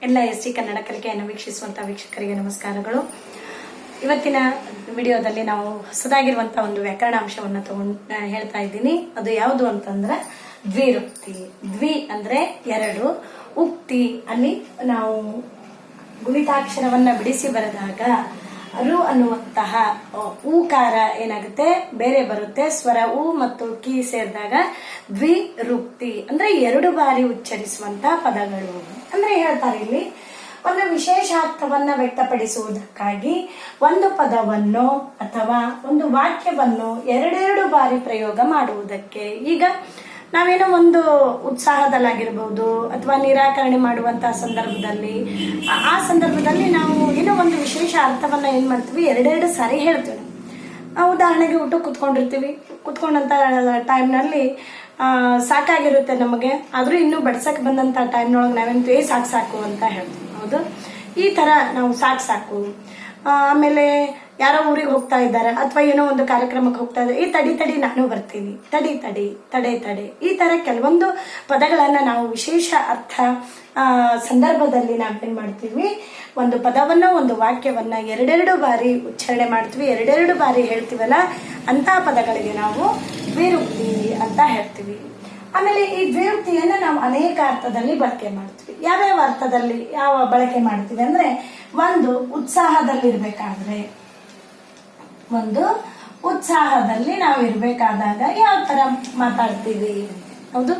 ಎಲ್ಲ S T Kannada ಕಲಿಕೆಯನ್ನು ವೀಕ್ಷಿಸುವಂತಹ ವೀಕ್ಷಕರಿಗೆ ನಮಸ್ಕಾರಗಳು. ಇವತ್ತಿನ ವಿಡಿಯೋದಲ್ಲಿ ನಾವು ಹೊಸದಾಗಿರುವಂತಹ ಒಂದು ವ್ಯಾಕರಣಾಂಶವನ್ನು ತಗೊಂಡು ಹೇಳ್ತಾ ಇದ್ದೀನಿ. ಅದು ಯಾವುದು ಅಂತಂದ್ರೆ ದ್ವಿರುಕ್ತಿ. ದ್ವಿ ಅಂದ್ರೆ ಎರಡು, ಉಕ್ತಿ ಅಲ್ಲಿ ನಾವು ಗುಣಿತಾಕ್ಷರವನ್ನ ಬಿಡಿಸಿ ಬರೆದಾಗ ರು ಅನ್ನುವಂತಹ ಊಕಾರ ಏನಾಗುತ್ತೆ ಬೇರೆ ಬರುತ್ತೆ. ಸ್ವರ ಉ ಮತ್ತು ಕಿ ಸೇರಿದಾಗ ದ್ವಿರುಕ್ತಿ ಅಂದ್ರೆ ಎರಡು ಬಾರಿ ಉಚ್ಚರಿಸುವಂತಹ ಪದಗಳು ಅಂದ್ರೆ ಹೇಳ್ತಾರೆ. ಇಲ್ಲಿ ಒಂದು ವಿಶೇಷಾರ್ಥವನ್ನ ವ್ಯಕ್ತಪಡಿಸುವುದಕ್ಕಾಗಿ ಒಂದು ಪದವನ್ನು ಅಥವಾ ಒಂದು ವಾಕ್ಯವನ್ನು ಎರಡೆರಡು ಬಾರಿ ಪ್ರಯೋಗ ಮಾಡುವುದಕ್ಕೆ. ಈಗ ನಾವೇನೋ ಒಂದು ಉತ್ಸಾಹದಲ್ಲಾಗಿರ್ಬಹುದು ಅಥವಾ ನಿರಾಕರಣೆ ಮಾಡುವಂತಹ ಸಂದರ್ಭದಲ್ಲಿ ಆ ಸಂದರ್ಭದಲ್ಲಿ ನಾವು ಏನೋ ಒಂದು ವಿಶೇಷ ಅರ್ಥವನ್ನ ಏನ್ ಮಾಡ್ತೀವಿ, ಎರಡೆರಡು ಸಾರಿ ಹೇಳ್ತೀವಿ. ಉದಾಹರಣೆಗೆ ಊಟ ಕುತ್ಕೊಂಡಂತ ಟೈಮ್ನಲ್ಲಿ ಸಾಕಾಗಿರುತ್ತೆ ನಮಗೆ, ಆದ್ರೂ ಇನ್ನೂ ಬಡ್ಸಕ್ ಬಂದಂತ ಟೈಮ್ನೊಳಗೆ ನಾವೇಂತೀವಿ ಸಾಕು ಅಂತ ಹೇಳ್ತೀವಿ. ಹೌದು, ಈ ತರ ನಾವು ಸಾಕು. ಆಮೇಲೆ ಯಾರೋ ಊರಿಗೆ ಹೋಗ್ತಾ ಇದ್ದಾರೆ ಅಥವಾ ಏನೋ ಒಂದು ಕಾರ್ಯಕ್ರಮಕ್ಕೆ ಹೋಗ್ತಾ ಇದ್ದಾರೆ, ಈ ತಡಿ ನಾನು ಬರ್ತೀನಿ, ತಡೆ ಈ ತರ ಕೆಲವೊಂದು ಪದಗಳನ್ನ ನಾವು ವಿಶೇಷ ಅರ್ಥ ಸಂದರ್ಭದಲ್ಲಿ ನಾವೇನ್ ಮಾಡ್ತೀವಿ, ಒಂದು ಪದವನ್ನ ಒಂದು ವಾಕ್ಯವನ್ನ ಎರಡೆರಡು ಬಾರಿ ಉಚ್ಚಾರಣೆ ಮಾಡ್ತೀವಿ, ಎರಡೆರಡು ಬಾರಿ ಹೇಳ್ತೀವಲ್ಲ ಅಂತ ಪದಗಳಿಗೆ ನಾವು ದ್ವಿರುಕ್ತಿ ಅಂತ ಹೇಳ್ತೀವಿ. ಆಮೇಲೆ ಈ ದ್ವಿರುಕ್ತಿಯನ್ನ ನಾವು ಅನೇಕ ಅರ್ಥದಲ್ಲಿ ಬಳಕೆ ಮಾಡ್ತೀವಿ. ಯಾವ್ಯಾವ ಅರ್ಥದಲ್ಲಿ ಯಾವ ಬಳಕೆ ಮಾಡ್ತೀವಿ ಅಂದ್ರೆ, ಒಂದು ಉತ್ಸಾಹದಲ್ಲಿ ನಾವು ಇರ್ಬೇಕಾದಾಗ ಯಾವ ತರ ಮಾತಾಡ್ತೀವಿ. ಹೌದು,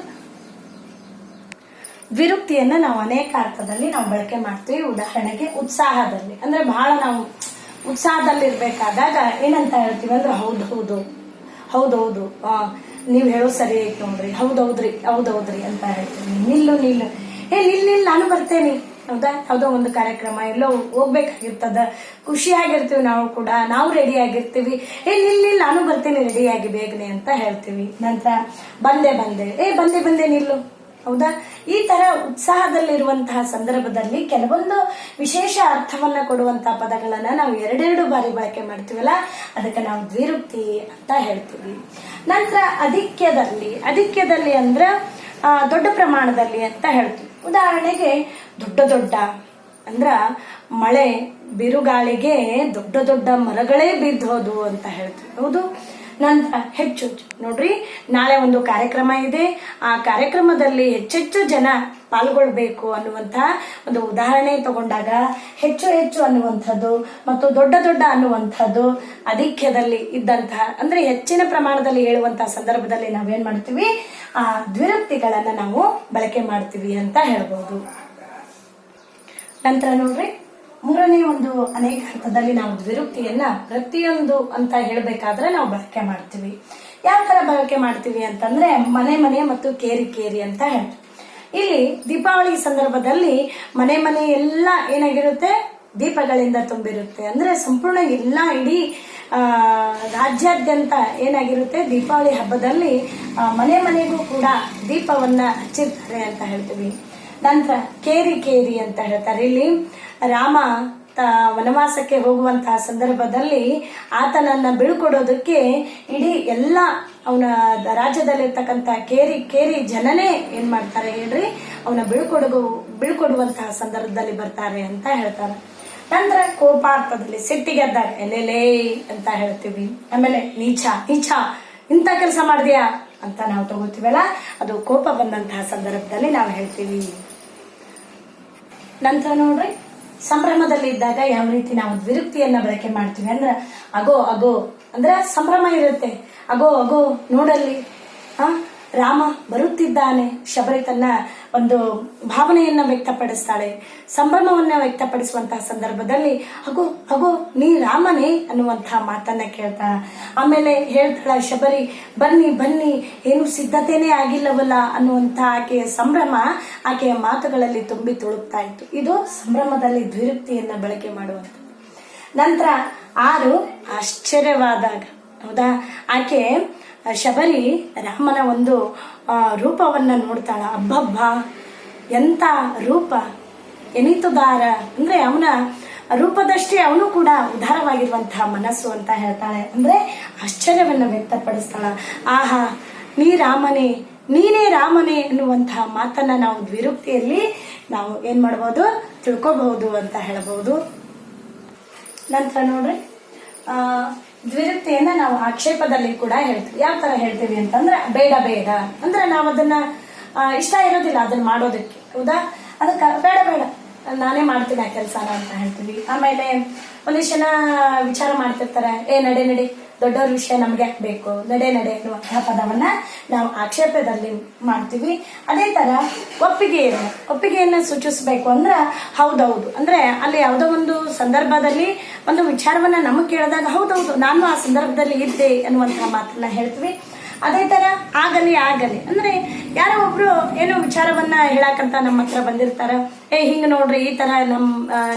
ದ್ವಿರುಕ್ತಿಯನ್ನ ನಾವು ಅನೇಕ ಅರ್ಥದಲ್ಲಿ ನಾವು ಬಳಕೆ ಮಾಡ್ತೀವಿ. ಉದಾಹರಣೆಗೆ ಉತ್ಸಾಹದಲ್ಲಿ ಅಂದ್ರೆ ಬಹಳ ನಾವು ಉತ್ಸಾಹದಲ್ಲಿ ಇರ್ಬೇಕಾದಾಗ ಏನಂತ ಹೇಳ್ತೀವಿ ಅಂದ್ರೆ ಹೌದೌದು ನೀವ್ ಹೇಳೋ ಸರಿ ಐತಿ ನೋಡ್ರಿ, ಹೌದೌದ್ರಿ ಅಂತ ಹೇಳ್ತೀವಿ. ನಿಲ್ಲು ನಿಲ್ ನಾನು ಬರ್ತೇನೆ. ಹೌದಾ, ಯಾವುದೋ ಒಂದು ಕಾರ್ಯಕ್ರಮ ಎಲ್ಲೋ ಹೋಗ್ಬೇಕಾಗಿರ್ತದ, ಖುಷಿಯಾಗಿರ್ತೀವಿ ನಾವು ಕೂಡ, ನಾವು ರೆಡಿ ಆಗಿರ್ತೀವಿ. ನಿಲ್ ನಾನು ಬರ್ತೇನೆ ರೆಡಿಯಾಗಿ ಬೇಗನೆ ಅಂತ ಹೇಳ್ತೀವಿ. ನಂತರ ಬಂದೆ ನಿಲ್ಲು. ಹೌದಾ, ಈ ತರ ಉತ್ಸಾಹದಲ್ಲಿರುವಂತಹ ಸಂದರ್ಭದಲ್ಲಿ ಕೆಲವೊಂದು ವಿಶೇಷ ಅರ್ಥವನ್ನ ಕೊಡುವಂತಹ ಪದಗಳನ್ನ ನಾವು ಎರಡೆರಡು ಬಾರಿ ಬಳಕೆ ಮಾಡ್ತೀವಲ್ಲ, ಅದಕ್ಕೆ ನಾವು ದ್ವಿರುಕ್ತಿ ಅಂತ ಹೇಳ್ತೀವಿ. ನಂತರ ಅಧಿಕ್ಯದಲ್ಲಿ ಅಂದ್ರೆ ದೊಡ್ಡ ಪ್ರಮಾಣದಲ್ಲಿ ಅಂತ ಹೇಳ್ತೀವಿ. ಉದಾಹರಣೆಗೆ ದೊಡ್ಡ ಅಂದ್ರ ಮಳೆ ಬಿರುಗಾಳಿಗೆ ದೊಡ್ಡ ಮರಗಳೇ ಬಿದ್ದೋದು ಅಂತ ಹೇಳ್ತೀವಿ. ಹೌದು, ನಂತರ ಹೆಚ್ಚು ನೋಡ್ರಿ, ನಾಳೆ ಒಂದು ಕಾರ್ಯಕ್ರಮ ಇದೆ, ಆ ಕಾರ್ಯಕ್ರಮದಲ್ಲಿ ಹೆಚ್ಚೆಚ್ಚು ಜನ ಪಾಲ್ಗೊಳ್ಬೇಕು ಅನ್ನುವಂತಹ ಒಂದು ಉದಾಹರಣೆ ತಗೊಂಡಾಗ ಹೆಚ್ಚು ಅನ್ನುವಂಥದ್ದು ಮತ್ತು ದೊಡ್ಡ ಅನ್ನುವಂಥದ್ದು ಅಧಿಕ್ಯದಲ್ಲಿ ಇದ್ದಂತಹ ಅಂದ್ರೆ ಹೆಚ್ಚಿನ ಪ್ರಮಾಣದಲ್ಲಿ ಹೇಳುವಂತಹ ಸಂದರ್ಭದಲ್ಲಿ ನಾವೇನ್ ಮಾಡ್ತೀವಿ, ಆ ದ್ವಿರುಕ್ತಿಗಳನ್ನ ನಾವು ಬಳಕೆ ಮಾಡ್ತೀವಿ ಅಂತ ಹೇಳ್ಬೋದು. ನಂತರ ನೋಡ್ರಿ, ಮೂರನೇ ಒಂದು ಅನೇಕ ಅರ್ಥದಲ್ಲಿ ನಾವು ದ್ವಿರುಕ್ತಿಯನ್ನ ಪ್ರತಿಯೊಂದು ಅಂತ ಹೇಳ್ಬೇಕಾದ್ರೆ ನಾವು ಬಳಕೆ ಮಾಡ್ತೀವಿ. ಯಾವ ತರ ಬಳಕೆ ಮಾಡ್ತೀವಿ ಅಂತಂದ್ರೆ, ಮನೆ ಮತ್ತು ಕೇರಿ ಅಂತ ಹೇಳ್ತೀವಿ. ಇಲ್ಲಿ ದೀಪಾವಳಿ ಸಂದರ್ಭದಲ್ಲಿ ಮನೆ ಎಲ್ಲ ಏನಾಗಿರುತ್ತೆ, ದೀಪಗಳಿಂದ ತುಂಬಿರುತ್ತೆ. ಅಂದ್ರೆ ಸಂಪೂರ್ಣ ಇಡೀ ರಾಜ್ಯಾದ್ಯಂತ ಏನಾಗಿರುತ್ತೆ, ದೀಪಾವಳಿ ಹಬ್ಬದಲ್ಲಿ ಮನೆಗೂ ಕೂಡ ದೀಪವನ್ನ ಹಚ್ಚಿರ್ತಾರೆ ಅಂತ ಹೇಳ್ತೀವಿ. ನಂತರ ಕೇರಿ ಅಂತ ಹೇಳ್ತಾರೆ. ಇಲ್ಲಿ ರಾಮ ವನವಾಸಕ್ಕೆ ಹೋಗುವಂತಹ ಸಂದರ್ಭದಲ್ಲಿ ಆತನನ್ನ ಬೀಳ್ಕೊಡೋದಕ್ಕೆ ಇಡೀ ಎಲ್ಲ ಅವನ ರಾಜ್ಯದಲ್ಲಿರ್ತಕ್ಕಂಥ ಕೇರಿ ಜನನೇ ಏನ್ ಮಾಡ್ತಾರೆ ಹೇಳ್ರಿ, ಅವನ ಬೀಳ್ಕೊಡುವಂತಹ ಸಂದರ್ಭದಲ್ಲಿ ಬರ್ತಾರೆ ಅಂತ ಹೇಳ್ತಾರೆ. ನಂತರ ಕೋಪಾರ್ಥದಲ್ಲಿ ಸಿಟ್ಟಿಗೆದ್ದಾಗ ಎಲ್ಲೆಲೇ ಅಂತ ಹೇಳ್ತೀವಿ. ಆಮೇಲೆ ನೀಚ ಇಂಥ ಕೆಲಸ ಮಾಡಿದ್ಯಾ ಅಂತ ನಾವು ತಗೋತೀವಲ್ಲ, ಅದು ಕೋಪ ಬಂದಂತಹ ಸಂದರ್ಭದಲ್ಲಿ ನಾವು ಹೇಳ್ತೀವಿ. ನಂತರ ನೋಡ್ರಿ, ಸಂಭ್ರಮದಲ್ಲಿ ಇದ್ದಾಗ ಯಾವ ರೀತಿ ನಾವು ದ್ವಿರುಕ್ತಿಯನ್ನ ಬಳಕೆ ಮಾಡ್ತೀವಿ ಅಂದ್ರೆ, ಅಗೋ ಅಂದ್ರೆ ಸಂಭ್ರಮ ಇರುತ್ತೆ. ಅಗೋ ನೋಡಲ್ಲಿ ರಾಮ ಬರುತ್ತಿದ್ದಾನೆ. ಶಬರಿ ತನ್ನ ಒಂದು ಭಾವನೆಯನ್ನ ವ್ಯಕ್ತಪಡಿಸ್ತಾಳೆ, ಸಂಭ್ರಮವನ್ನ ವ್ಯಕ್ತಪಡಿಸುವಂತಹ ಸಂದರ್ಭದಲ್ಲಿ ಅಗೋ ನೀ ರಾಮನೇ ಅನ್ನುವಂತಹ ಮಾತನ್ನ ಕೇಳ್ತಾಳ. ಆಮೇಲೆ ಹೇಳ್ತಾಳ ಶಬರಿ, ಬನ್ನಿ ಏನು ಸಿದ್ಧತೆನೇ ಆಗಿಲ್ಲವಲ್ಲ ಅನ್ನುವಂತ ಆಕೆಯ ಸಂಭ್ರಮ ಆಕೆಯ ಮಾತುಗಳಲ್ಲಿ ತುಂಬಿ ತುಳುಕ್ತಾ ಇತ್ತು. ಇದು ಸಂಭ್ರಮದಲ್ಲಿ ದ್ವಿರುಕ್ತಿಯನ್ನ ಬಳಕೆ ಮಾಡುವಂತ. ನಂತರ 6 ಆಶ್ಚರ್ಯವಾದಾಗ. ಹೌದಾ, ಆಕೆ ಶಬರಿ ರಾಮನ ಒಂದು ರೂಪವನ್ನ ನೋಡ್ತಾಳ. ಅಬ್ಬಬ್ಬ ಎಂತ ರೂಪ, ಎನಿತುದಾರ ಅಂದ್ರೆ ಅವನ ರೂಪದಷ್ಟೇ ಅವನು ಕೂಡ ಉದಾರವಾಗಿರುವಂತಹ ಮನಸ್ಸು ಅಂತ ಹೇಳ್ತಾಳೆ. ಅಂದ್ರೆ ಆಶ್ಚರ್ಯವನ್ನ ವ್ಯಕ್ತಪಡಿಸ್ತಾಳ. ಆಹಾ, ನೀನೇ ರಾಮನೇ ಎನ್ನುವಂತಹ ಮಾತನ್ನ ನಾವು ದ್ವಿರುಕ್ತಿಯಲ್ಲಿ ನಾವು ಏನ್ ಮಾಡಬಹುದು, ತಿಳ್ಕೋಬಹುದು ಅಂತ ಹೇಳಬಹುದು. ನಂತರ ನೋಡ್ರಿ, ದ್ವಿರುಕ್ತಿಯನ್ನ ನಾವು ಆಕ್ಷೇಪದಲ್ಲಿ ಕೂಡ ಹೇಳ್ತೀವಿ. ಯಾವ ತರ ಹೇಳ್ತೀವಿ ಅಂತಂದ್ರೆ, ಬೇಡ ಬೇಡ ಅಂದ್ರೆ ನಾವು ಅದನ್ನ ಇಷ್ಟ ಇರೋದಿಲ್ಲ ಅದನ್ನ ಮಾಡೋದಕ್ಕೆ, ಹೌದಾ, ಅದಕ್ಕೆ ಬೇಡ ಬೇಡ ನಾನೇ ಮಾಡ್ತೀನಿ ಆ ಕೆಲಸನ ಅಂತ ಹೇಳ್ತೀವಿ. ಆಮೇಲೆ ಒಂದಿಷ್ಟು ಜನ ವಿಚಾರ ಮಾಡ್ತಿರ್ತಾರೆ, ನಡೆ ನಡೆ ದೊಡ್ಡವ್ರ ವಿಷಯ ನಮ್ಗೆ ಯಾಕೆ ಬೇಕು, ನಡೆ ನಡೆ ಎನ್ನುವಂತಹ ಪದವನ್ನ ನಾವು ಆಕ್ಷೇಪದಲ್ಲಿ ಮಾಡ್ತೀವಿ. ಅದೇ ತರ ಒಪ್ಪಿಗೆಯನ್ನ ಸೂಚಿಸಬೇಕು ಅಂದ್ರ ಹೌದೌದು ಅಂದ್ರೆ ಅಲ್ಲಿ ಯಾವುದೋ ಒಂದು ಸಂದರ್ಭದಲ್ಲಿ ಒಂದು ವಿಚಾರವನ್ನ ನಮಗ್ ಕೇಳಿದಾಗ ಹೌದೌದು ನಾನು ಆ ಸಂದರ್ಭದಲ್ಲಿ ಇದ್ದೆ ಅನ್ನುವಂತಹ ಮಾತನ್ನ ಹೇಳ್ತೀವಿ. ಅದೇ ತರ ಆಗಲಿ ಅಂದ್ರೆ ಯಾರೋ ಒಬ್ರು ಏನೋ ವಿಚಾರವನ್ನ ಹೇಳಕಂತ ನಮ್ಮ ಹತ್ರ ಬಂದಿರ್ತಾರ, ಹಿಂಗ ನೋಡ್ರಿ ಈ ತರ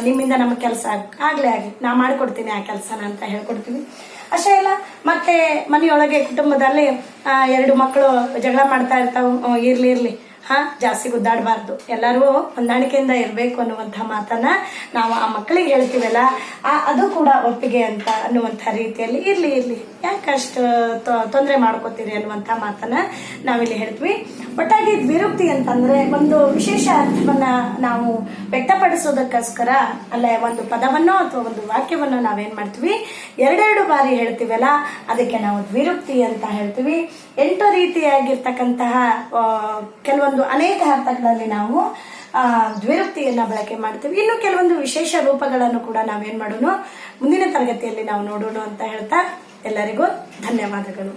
ನಿಮ್ಮಿಂದ ನಮಗ್ ಕೆಲಸ ಆಗ್ಲಿ ನಾ ಮಾಡ್ಕೊಡ್ತೀನಿ ಆ ಕೆಲಸನ ಅಂತ ಹೇಳ್ಕೊಡ್ತೀವಿ. ಅಷ್ಟೇ ಅಲ್ಲ, ಮತ್ತೆ ಮನೆಯೊಳಗೆ ಕುಟುಂಬದಲ್ಲಿ 2 ಮಕ್ಕಳು ಜಗಳ ಮಾಡ್ತಾ ಇರ್ತಾವ, ಇರ್ಲಿ ಜಾಸ್ತಿ ಗುದ್ದಾಡಬಾರ್ದು, ಎಲ್ಲರೂ ಹೊಂದಾಣಿಕೆಯಿಂದ ಇರಬೇಕು ಅನ್ನುವಂಥ ಮಾತನ್ನ ನಾವು ಆ ಮಕ್ಕಳಿಗೆ ಹೇಳ್ತೀವಲ್ಲ, ಅದು ಕೂಡ ಒಪ್ಪಿಗೆ ಅಂತ ಅನ್ನುವಂಥ ರೀತಿಯಲ್ಲಿ ಇರ್ಲಿ ಯಾಕಷ್ಟು ತೊಂದರೆ ಮಾಡ್ಕೋತೀರಿ ಅನ್ನುವಂಥ ಮಾತನ್ನ ನಾವಿಲ್ಲಿ ಹೇಳ್ತೀವಿ. ಒಟ್ಟಾಗಿ ದ್ವಿರುಕ್ತಿ ಅಂತಂದ್ರೆ ಒಂದು ವಿಶೇಷ ಅರ್ಥವನ್ನ ನಾವು ವ್ಯಕ್ತಪಡಿಸೋದಕ್ಕೋಸ್ಕರ ಅಲ್ಲ, ಒಂದು ಪದವನ್ನೋ ಅಥವಾ ಒಂದು ವಾಕ್ಯವನ್ನೋ ನಾವೇನ್ ಮಾಡ್ತೀವಿ, 2 ಬಾರಿ ಹೇಳ್ತೀವಲ್ಲ, ಅದಕ್ಕೆ ನಾವು ದ್ವಿರುಕ್ತಿ ಅಂತ ಹೇಳ್ತೀವಿ. 8 ರೀತಿಯಾಗಿರ್ತಕ್ಕಂತಹ ಕೆಲವೊಂದು ಅನೇಕ ಅರ್ಥಗಳಲ್ಲಿ ನಾವು ದ್ವಿರುಕ್ತಿಯನ್ನ ಬಳಕೆ ಮಾಡ್ತೀವಿ. ಇನ್ನು ಕೆಲವೊಂದು ವಿಶೇಷ ರೂಪಗಳನ್ನು ಕೂಡ ನಾವೇನ್ ಮಾಡೋಣ ಮುಂದಿನ ತರಗತಿಯಲ್ಲಿ ನಾವು ನೋಡೋಣ ಅಂತ ಹೇಳ್ತಾ ಎಲ್ಲರಿಗೂ ಧನ್ಯವಾದಗಳು.